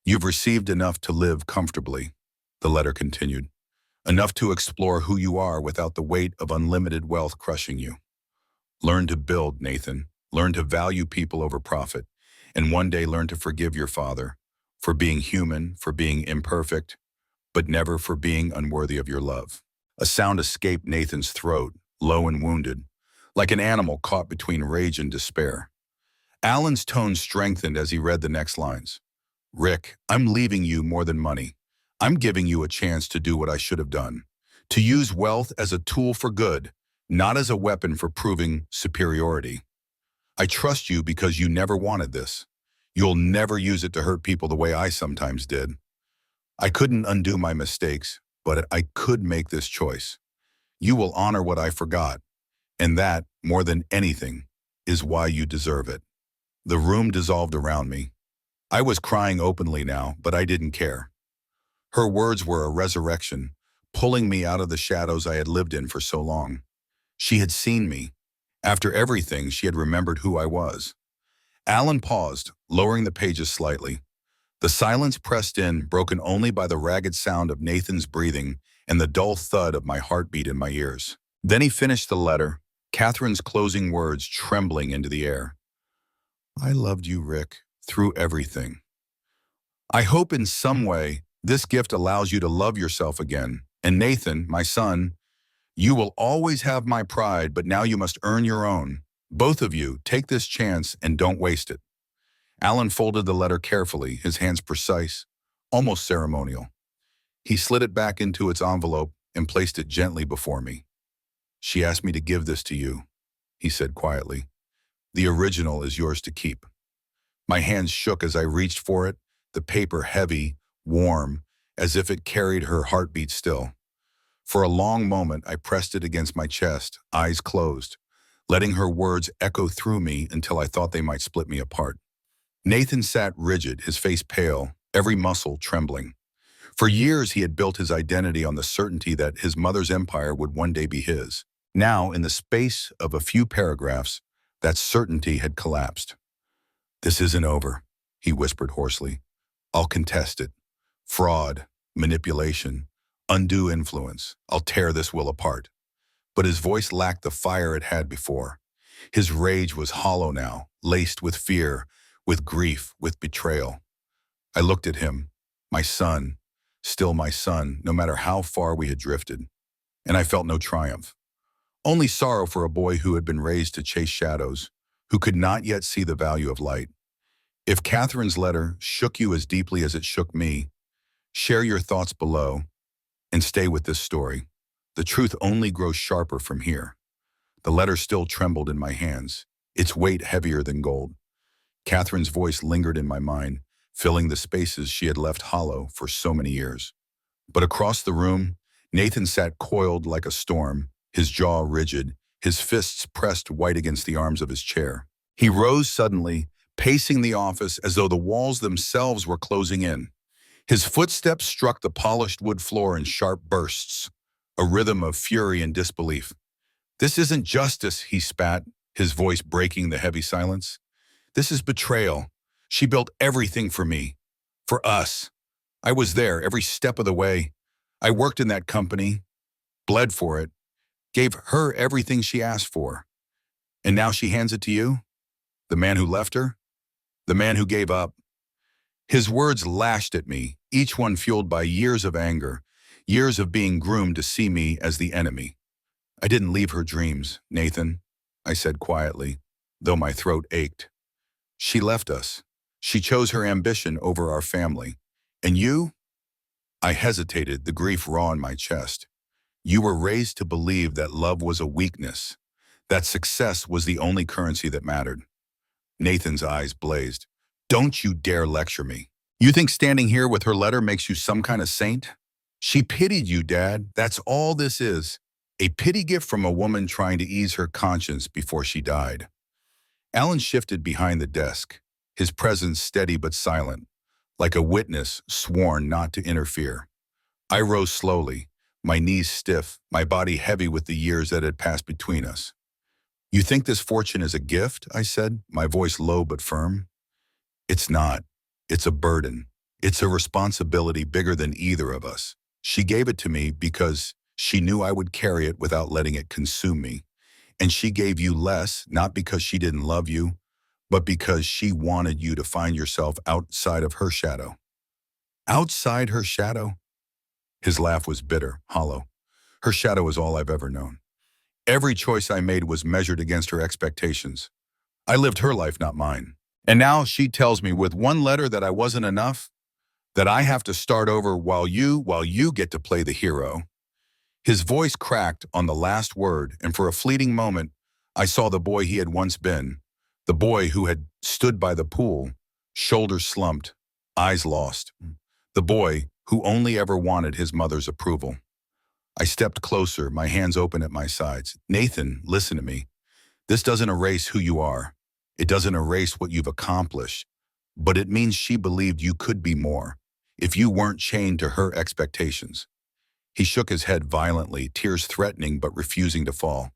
You've received enough to live comfortably, the letter continued. Enough to explore who you are without the weight of unlimited wealth crushing you. Learn to build, Nathan. Learn to value people over profit. And one day learn to forgive your father for being human, for being imperfect, but never for being unworthy of your love. A sound escaped Nathan's throat, low and wounded, like an animal caught between rage and despair. Alan's tone strengthened as he read the next lines. Rick, I'm leaving you more than money. I'm giving you a chance to do what I should have done. To use wealth as a tool for good, not as a weapon for proving superiority. I trust you because you never wanted this. You'll never use it to hurt people the way I sometimes did. I couldn't undo my mistakes, but I could make this choice. You will honor what I forgot, and that, more than anything, is why you deserve it. The room dissolved around me. I was crying openly now, but I didn't care. Her words were a resurrection, pulling me out of the shadows I had lived in for so long. She had seen me. After everything, she had remembered who I was. Alan paused, lowering the pages slightly. The silence pressed in, broken only by the ragged sound of Nathan's breathing and the dull thud of my heartbeat in my ears. Then he finished the letter, Catherine's closing words trembling into the air. I loved you, Rick, through everything. I hope in some way this gift allows you to love yourself again. And Nathan, my son, you will always have my pride, but now you must earn your own. Both of you, take this chance and don't waste it. Alan folded the letter carefully, his hands precise, almost ceremonial. He slid it back into its envelope and placed it gently before me. She asked me to give this to you, he said quietly. The original is yours to keep. My hands shook as I reached for it, the paper heavy, warm, as if it carried her heartbeat still. For a long moment, I pressed it against my chest, eyes closed, letting her words echo through me until I thought they might split me apart. Nathan sat rigid, his face pale, every muscle trembling. For years, he had built his identity on the certainty that his mother's empire would one day be his. Now, in the space of a few paragraphs, that certainty had collapsed. This isn't over, he whispered hoarsely. I'll contest it. Fraud, manipulation, undue influence. I'll tear this will apart. But his voice lacked the fire it had before. His rage was hollow now, laced with fear, with grief, with betrayal. I looked at him, my son, still my son, no matter how far we had drifted. And I felt no triumph. Only sorrow for a boy who had been raised to chase shadows, who could not yet see the value of light. If Catherine's letter shook you as deeply as it shook me, share your thoughts below and stay with this story. The truth only grows sharper from here. The letter still trembled in my hands, its weight heavier than gold. Catherine's voice lingered in my mind, filling the spaces she had left hollow for so many years. But across the room, Nathan sat coiled like a storm, his jaw rigid, his fists pressed white against the arms of his chair. He rose suddenly, pacing the office as though the walls themselves were closing in. His footsteps struck the polished wood floor in sharp bursts, a rhythm of fury and disbelief. This isn't justice, he spat, his voice breaking the heavy silence. This is betrayal. She built everything for me, for us. I was there every step of the way. I worked in that company, bled for it, gave her everything she asked for. And now she hands it to you? The man who left her? The man who gave up? His words lashed at me, each one fueled by years of anger, years of being groomed to see me as the enemy. I didn't leave her dreams, Nathan, I said quietly, though my throat ached. She left us. She chose her ambition over our family. And you? I hesitated, the grief raw in my chest. You were raised to believe that love was a weakness, that success was the only currency that mattered. Nathan's eyes blazed. Don't you dare lecture me. You think standing here with her letter makes you some kind of saint? She pitied you, Dad. That's all this is. A pity gift from a woman trying to ease her conscience before she died. Alan shifted behind the desk, his presence steady but silent, like a witness sworn not to interfere. I rose slowly, my knees stiff, my body heavy with the years that had passed between us. You think this fortune is a gift? I said, my voice low but firm. It's not. It's a burden. It's a responsibility bigger than either of us. She gave it to me because she knew I would carry it without letting it consume me. And she gave you less, not because she didn't love you, but because she wanted you to find yourself outside of her shadow. Outside her shadow? His laugh was bitter, hollow. Her shadow is all I've ever known. Every choice I made was measured against her expectations. I lived her life, not mine. And now she tells me with one letter that I wasn't enough, that I have to start over while you get to play the hero. His voice cracked on the last word, and for a fleeting moment, I saw the boy he had once been, the boy who had stood by the pool, shoulders slumped, eyes lost, the boy who only ever wanted his mother's approval. I stepped closer, my hands open at my sides. Nathan, listen to me. This doesn't erase who you are. It doesn't erase what you've accomplished, but it means she believed you could be more if you weren't chained to her expectations. He shook his head violently, tears threatening but refusing to fall.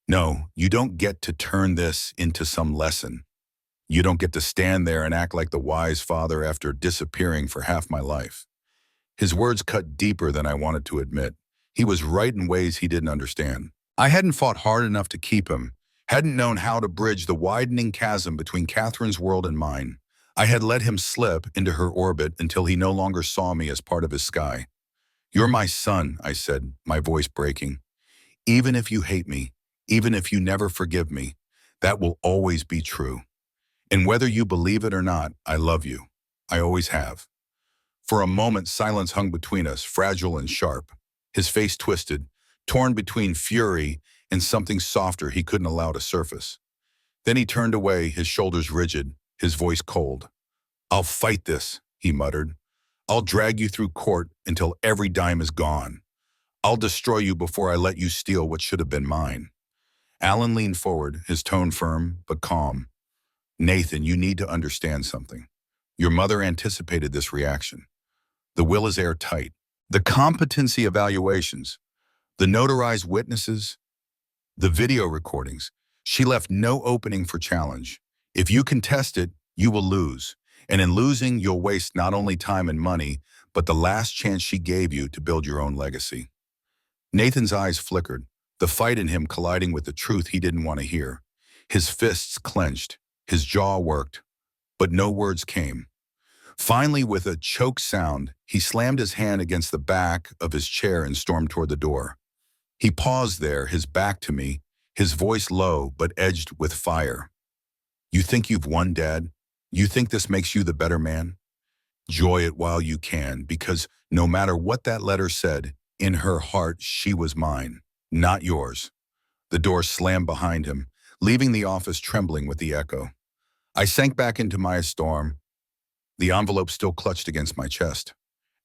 No, you don't get to turn this into some lesson. You don't get to stand there and act like the wise father after disappearing for half my life. His words cut deeper than I wanted to admit. He was right in ways he didn't understand. I hadn't fought hard enough to keep him, hadn't known how to bridge the widening chasm between Catherine's world and mine. I had let him slip into her orbit until he no longer saw me as part of his sky. You're my son, I said, my voice breaking. Even if you hate me, even if you never forgive me, that will always be true. And whether you believe it or not, I love you. I always have. For a moment, silence hung between us, fragile and sharp. His face twisted, torn between fury and something softer he couldn't allow to surface. Then he turned away, his shoulders rigid, his voice cold. I'll fight this, he muttered. I'll drag you through court until every dime is gone. I'll destroy you before I let you steal what should have been mine. Alan leaned forward, his tone firm but calm. Nathan, you need to understand something. Your mother anticipated this reaction. The will is airtight. The competency evaluations, the notarized witnesses, the video recordings, she left no opening for challenge. If you contest it, you will lose. And in losing, you'll waste not only time and money, but the last chance she gave you to build your own legacy. Nathan's eyes flickered, the fight in him colliding with the truth he didn't want to hear. His fists clenched, his jaw worked, but no words came. Finally, with a choked sound, he slammed his hand against the back of his chair and stormed toward the door. He paused there, his back to me, his voice low but edged with fire. You think you've won, Dad? You think this makes you the better man? Enjoy it while you can, because no matter what that letter said, in her heart she was mine, not yours. The door slammed behind him, leaving the office trembling with the echo. I sank back into my storm, the envelope still clutched against my chest.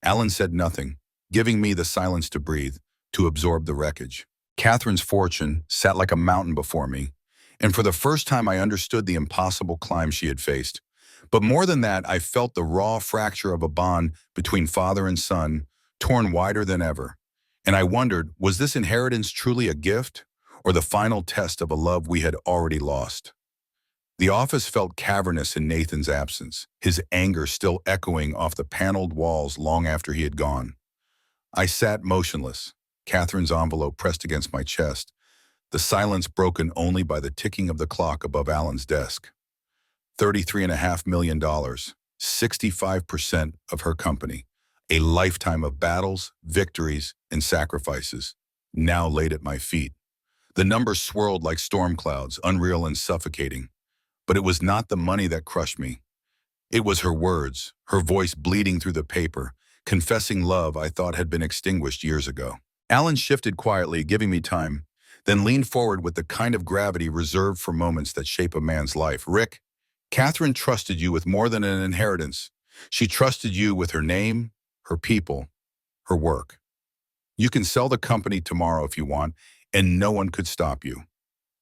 Alan said nothing, giving me the silence to breathe, to absorb the wreckage. Catherine's fortune sat like a mountain before me, and for the first time I understood the impossible climb she had faced. But more than that, I felt the raw fracture of a bond between father and son, torn wider than ever. And I wondered, was this inheritance truly a gift, or the final test of a love we had already lost? The office felt cavernous in Nathan's absence, his anger still echoing off the paneled walls long after he had gone. I sat motionless, Catherine's envelope pressed against my chest, the silence broken only by the ticking of the clock above Alan's desk. $33.5 million, 65% of her company, a lifetime of battles, victories, and sacrifices, now laid at my feet. The numbers swirled like storm clouds, unreal and suffocating. But it was not the money that crushed me. It was her words, her voice bleeding through the paper, confessing love I thought had been extinguished years ago. Alan shifted quietly, giving me time, then leaned forward with the kind of gravity reserved for moments that shape a man's life. Rick, Catherine trusted you with more than an inheritance. She trusted you with her name, her people, her work. You can sell the company tomorrow if you want, and no one could stop you.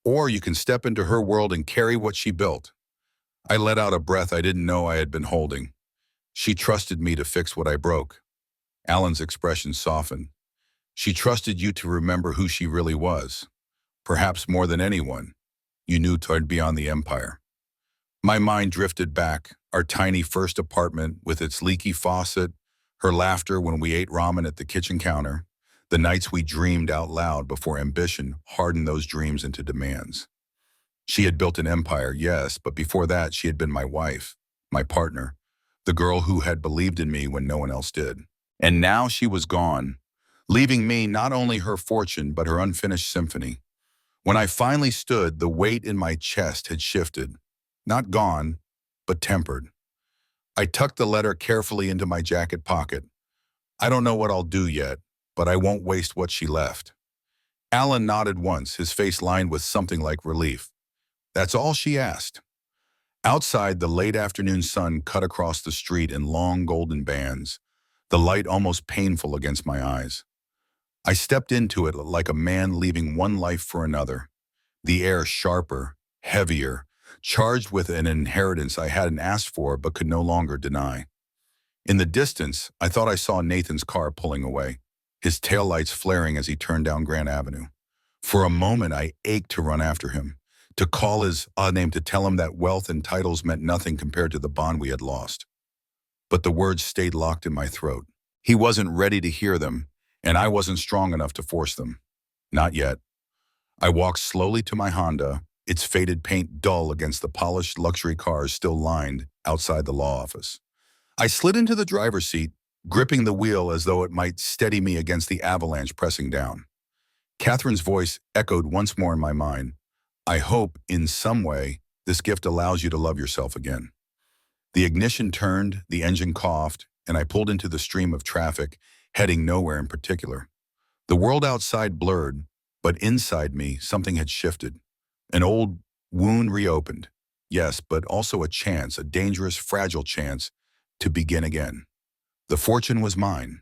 Or you can step into her world and carry what she built. I let out a breath I didn't know I had been holding. She trusted me to fix what I broke. Alan's expression softened. She trusted you to remember who she really was. Perhaps more than anyone, you knew toward beyond the empire. My mind drifted back, our tiny first apartment with its leaky faucet, her laughter when we ate ramen at the kitchen counter, the nights we dreamed out loud before ambition hardened those dreams into demands. She had built an empire, yes, but before that she had been my wife, my partner, the girl who had believed in me when no one else did. And now she was gone, leaving me not only her fortune but her unfinished symphony. When I finally stood, the weight in my chest had shifted, not gone, but tempered. I tucked the letter carefully into my jacket pocket. I don't know what I'll do yet, but I won't waste what she left. Alan nodded once, his face lined with something like relief. That's all she asked. Outside, the late afternoon sun cut across the street in long golden bands, the light almost painful against my eyes. I stepped into it like a man leaving one life for another, the air sharper, heavier, charged with an inheritance I hadn't asked for but could no longer deny. In the distance, I thought I saw Nathan's car pulling away, his taillights flaring as he turned down Grand Avenue. For a moment, I ached to run after him, to call his odd name, to tell him that wealth and titles meant nothing compared to the bond we had lost. But the words stayed locked in my throat. He wasn't ready to hear them, and I wasn't strong enough to force them. Not yet. I walked slowly to my Honda, its faded paint dull against the polished luxury cars still lined outside the law office. I slid into the driver's seat, gripping the wheel as though it might steady me against the avalanche pressing down. Catherine's voice echoed once more in my mind. I hope, in some way, this gift allows you to love yourself again. The ignition turned, the engine coughed, and I pulled into the stream of traffic, heading nowhere in particular. The world outside blurred, but inside me, something had shifted. An old wound reopened. Yes, but also a chance, a dangerous, fragile chance, to begin again. The fortune was mine.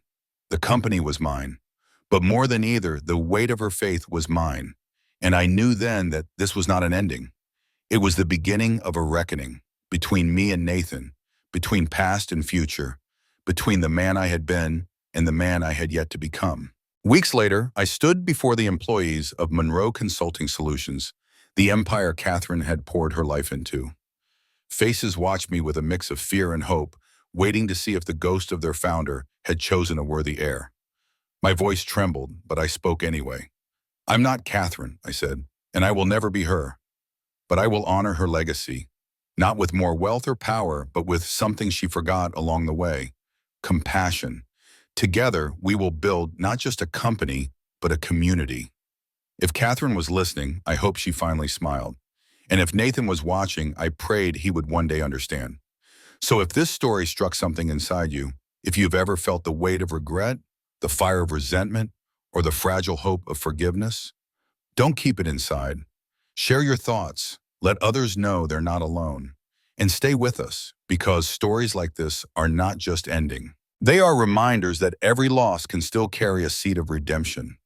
The company was mine. But more than either, the weight of her faith was mine. And I knew then that this was not an ending. It was the beginning of a reckoning between me and Nathan, between past and future, between the man I had been and the man I had yet to become. Weeks later, I stood before the employees of Monroe Consulting Solutions, the empire Catherine had poured her life into. Faces watched me with a mix of fear and hope, waiting to see if the ghost of their founder had chosen a worthy heir. My voice trembled, but I spoke anyway. I'm not Catherine, I said, and I will never be her. But I will honor her legacy, not with more wealth or power, but with something she forgot along the way: compassion. Together, we will build not just a company, but a community. If Catherine was listening, I hope she finally smiled. And if Nathan was watching, I prayed he would one day understand. So if this story struck something inside you, if you've ever felt the weight of regret, the fire of resentment, or the fragile hope of forgiveness, don't keep it inside. Share your thoughts. Let others know they're not alone. And stay with us, because stories like this are not just ending. They are reminders that every loss can still carry a seed of redemption.